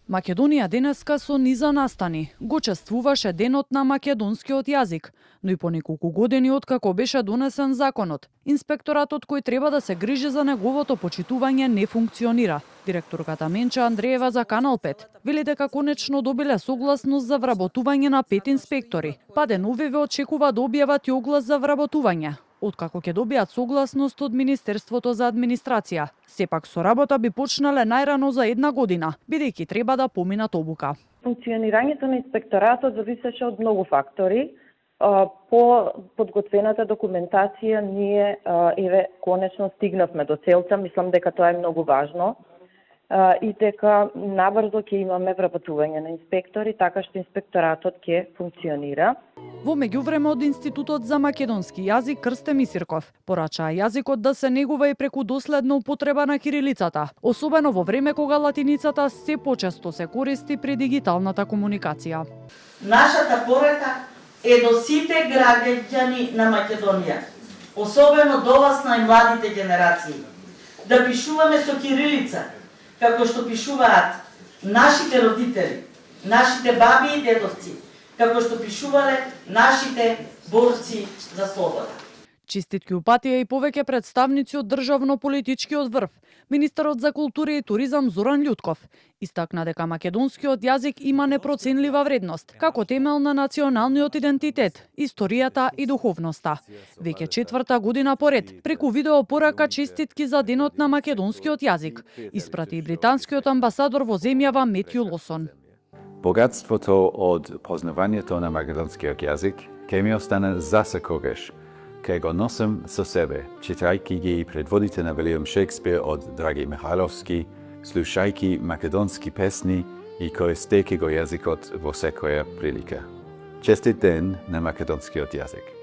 Македонија денеска со низа настани го чествуваше денот на македонскиот јазик, но и по неколку години откако беше донесен законот, инспекторатот кој треба да се грижи за неговото почитување не функционира. Директорката Менча Андреева за Канал 5 вели дека конечно добиле согласност за вработување на 5 инспектори, па деновиве очекува да објават и оглас за вработување, откако ќе добијат согласност од Министерството за администрација. Сепак со работа би почнале најрано за 1 година, бидејќи треба да поминат обука. Функционирањето на инспекторатот зависеше од многу фактори. По подготвената документација ние конечно стигнавме до целта, мислам дека тоа е многу важно. И дека набрзо ќе имаме вработување на инспектори, така што инспекторатот ќе функционира. Во меѓувреме од Институтот за македонски јазик Крсте Мисирков порачаа јазикот да се негува и преку доследна употреба на кирилицата, особено во време кога латиницата се почесто се користи при дигиталната комуникација. Нашата порака е до сите граѓани на Македонија, особено до вас најмладите генерации, да пишуваме со кирилица, како што пишуваат нашите родители, нашите баби и дедовци, како што пишувале нашите борци за слобода. Честитки упатија и повеќе представници од државно-политичкиот врв. Министерот за култура и туризам Зоран Љутков истакна дека македонскиот јазик има непроценлива вредност, како темел на националниот идентитет, историјата и духовноста. Веќе 4-та година поред, преку видео порака честитки за денот на македонскиот јазик, испрати и британскиот амбасадор во земјава Метју Лосон. Богатството од познавањето на македонскиот јазик ќе ми остане засекогаш. Кај го носам со себе, читајки ги предводите на Вилијам Шекспир од Драги Михайловски, слушајки македонски песни и користејки го јазикот во секоја прилика. Честит ден на македонскиот јазик!